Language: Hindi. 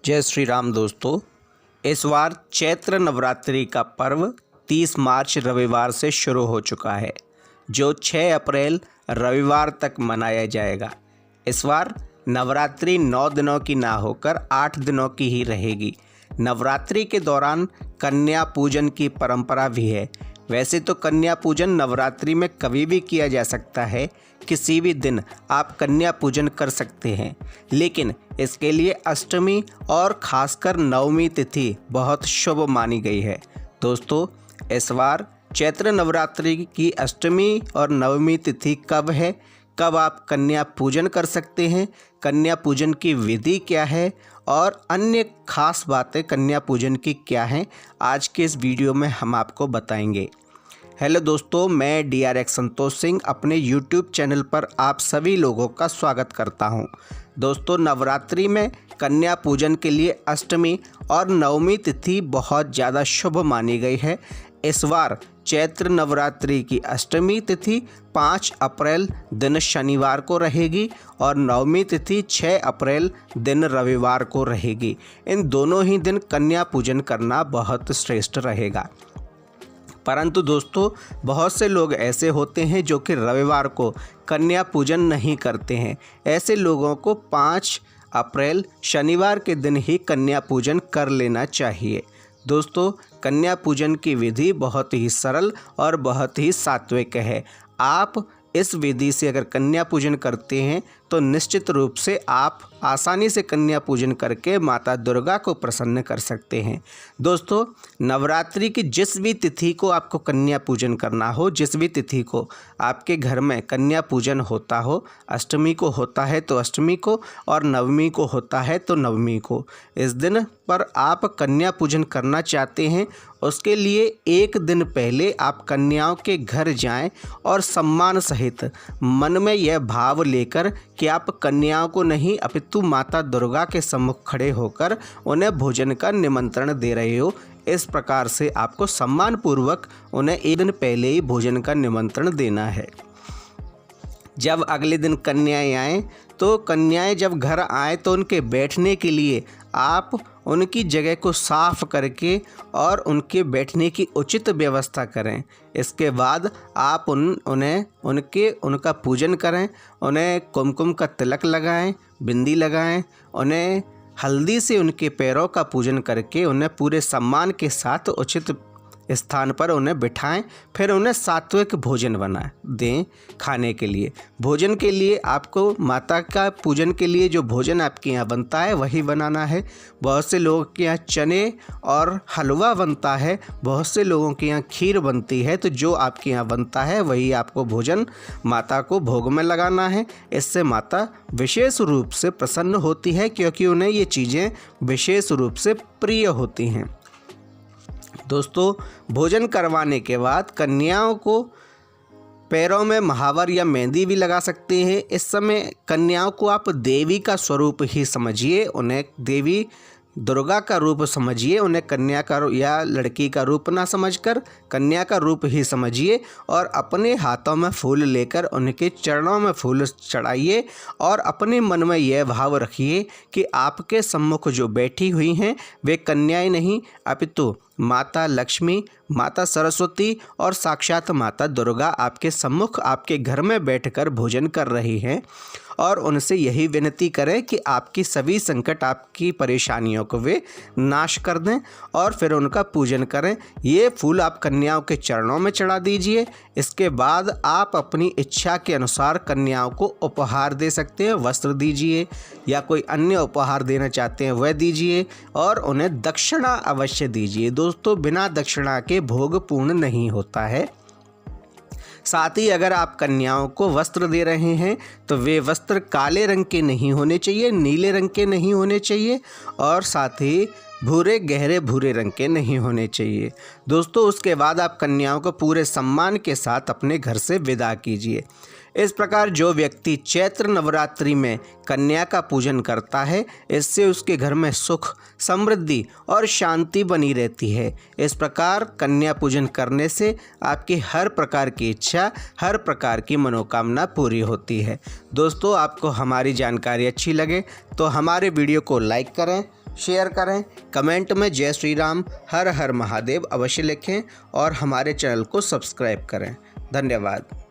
जय श्री राम दोस्तों। इस बार चैत्र नवरात्रि का पर्व 30 मार्च रविवार से शुरू हो चुका है, जो 6 अप्रैल रविवार तक मनाया जाएगा। इस बार नवरात्रि 9 दिनों की ना होकर 8 दिनों की ही रहेगी। नवरात्रि के दौरान कन्या पूजन की परंपरा भी है। वैसे तो कन्या पूजन नवरात्रि में कभी भी किया जा सकता है, किसी भी दिन आप कन्या पूजन कर सकते हैं, लेकिन इसके लिए अष्टमी और खासकर नवमी तिथि बहुत शुभ मानी गई है। दोस्तों, इस बार चैत्र नवरात्रि की अष्टमी और नवमी तिथि कब है, कब आप कन्या पूजन कर सकते हैं, कन्या पूजन की विधि क्या है और अन्य खास बातें कन्या पूजन की क्या हैं, आज के इस वीडियो में हम आपको बताएंगे। हेलो दोस्तों, मैं DRX संतोष सिंह अपने YouTube चैनल पर आप सभी लोगों का स्वागत करता हूं। दोस्तों, नवरात्रि में कन्या पूजन के लिए अष्टमी और नवमी तिथि बहुत ज़्यादा शुभ मानी गई है। इस बार चैत्र नवरात्रि की अष्टमी तिथि 5 अप्रैल दिन शनिवार को रहेगी और नवमी तिथि 6 अप्रैल दिन रविवार को रहेगी। इन दोनों ही दिन कन्या पूजन करना बहुत श्रेष्ठ रहेगा। परंतु दोस्तों, बहुत से लोग ऐसे होते हैं जो कि रविवार को कन्या पूजन नहीं करते हैं। ऐसे लोगों को 5 अप्रैल शनिवार के दिन ही कन्या पूजन कर लेना चाहिए। दोस्तों, कन्या पूजन की विधि बहुत ही सरल और बहुत ही सात्विक है। आप इस विधि से अगर कन्या पूजन करते हैं तो निश्चित रूप से आप आसानी से कन्या पूजन करके माता दुर्गा को प्रसन्न कर सकते हैं। दोस्तों, नवरात्रि की जिस भी तिथि को आपको कन्या पूजन करना हो, जिस भी तिथि को आपके घर में कन्या पूजन होता हो, अष्टमी को होता है तो अष्टमी को और नवमी को होता है तो नवमी को, इस दिन पर आप कन्या पूजन करना चाहते हैं, उसके लिए एक दिन पहले आप कन्याओं के घर जाएं और सम्मान सहित मन में यह भाव लेकर कि आप कन्याओं को नहीं अपितु माता दुर्गा के सम्मुख खड़े होकर उन्हें भोजन का निमंत्रण दे रहे हो। इस प्रकार से आपको सम्मान पूर्वक उन्हें एक दिन पहले ही भोजन का निमंत्रण देना है। जब अगले दिन कन्याएं आएँ तो कन्याएं जब घर आए तो उनके बैठने के लिए आप उनकी जगह को साफ करके और उनके बैठने की उचित व्यवस्था करें। इसके बाद आप उनका पूजन करें, उन्हें कुमकुम का तिलक लगाएं, बिंदी लगाएं, उन्हें हल्दी से उनके पैरों का पूजन करके उन्हें पूरे सम्मान के साथ उचित स्थान पर उन्हें बिठाएं। फिर उन्हें सात्विक भोजन बनाएं दें खाने के लिए। भोजन के लिए आपको माता का पूजन के लिए जो भोजन आपके यहाँ बनता है वही बनाना है। बहुत से लोगों के यहाँ चने और हलवा बनता है, बहुत से लोगों के यहाँ खीर बनती है, तो जो आपके यहाँ बनता है वही आपको भोजन माता को भोग में लगाना है। इससे माता विशेष रूप से प्रसन्न होती है, क्योंकि उन्हें ये चीज़ें विशेष रूप से प्रिय होती हैं। दोस्तों, भोजन करवाने के बाद कन्याओं को पैरों में महावर या मेहंदी भी लगा सकते हैं। इस समय कन्याओं को आप देवी का स्वरूप ही समझिए, उन्हें देवी दुर्गा का रूप समझिए, उन्हें कन्या का या लड़की का रूप ना समझकर कन्या का रूप ही समझिए और अपने हाथों में फूल लेकर उनके चरणों में फूल चढ़ाइए और अपने मन में यह भाव रखिए कि आपके सम्मुख जो बैठी हुई हैं वे कन्याएं नहीं अपितु माता लक्ष्मी, माता सरस्वती और साक्षात माता दुर्गा आपके सम्मुख आपके घर में बैठकर भोजन कर रही हैं। और उनसे यही विनती करें कि आपकी सभी संकट, आपकी परेशानियों को वे नाश कर दें और फिर उनका पूजन करें। ये फूल आप कन्याओं के चरणों में चढ़ा दीजिए। इसके बाद आप अपनी इच्छा के अनुसार कन्याओं को उपहार दे सकते हैं, वस्त्र दीजिए या कोई अन्य उपहार देना चाहते हैं वह दीजिए और उन्हें दक्षिणा अवश्य दीजिए। दोस्तों, बिना दक्षिणा के भोग पूर्ण नहीं होता है। साथ ही अगर आप कन्याओं को वस्त्र दे रहे हैं तो वे वस्त्र काले रंग के नहीं होने चाहिए, नीले रंग के नहीं होने चाहिए और साथ ही गहरे भूरे रंग के नहीं होने चाहिए। दोस्तों, उसके बाद आप कन्याओं को पूरे सम्मान के साथ अपने घर से विदा कीजिए। इस प्रकार जो व्यक्ति चैत्र नवरात्रि में कन्या का पूजन करता है, इससे उसके घर में सुख, समृद्धि और शांति बनी रहती है। इस प्रकार कन्या पूजन करने से आपकी हर प्रकार की इच्छा, हर प्रकार की मनोकामना पूरी होती है। दोस्तों, आपको हमारी जानकारी अच्छी लगे तो हमारे वीडियो को लाइक करें, शेयर करें। कमेंट में जय श्री राम, हर हर महादेव अवश्य लिखें और हमारे चैनल को सब्सक्राइब करें। धन्यवाद।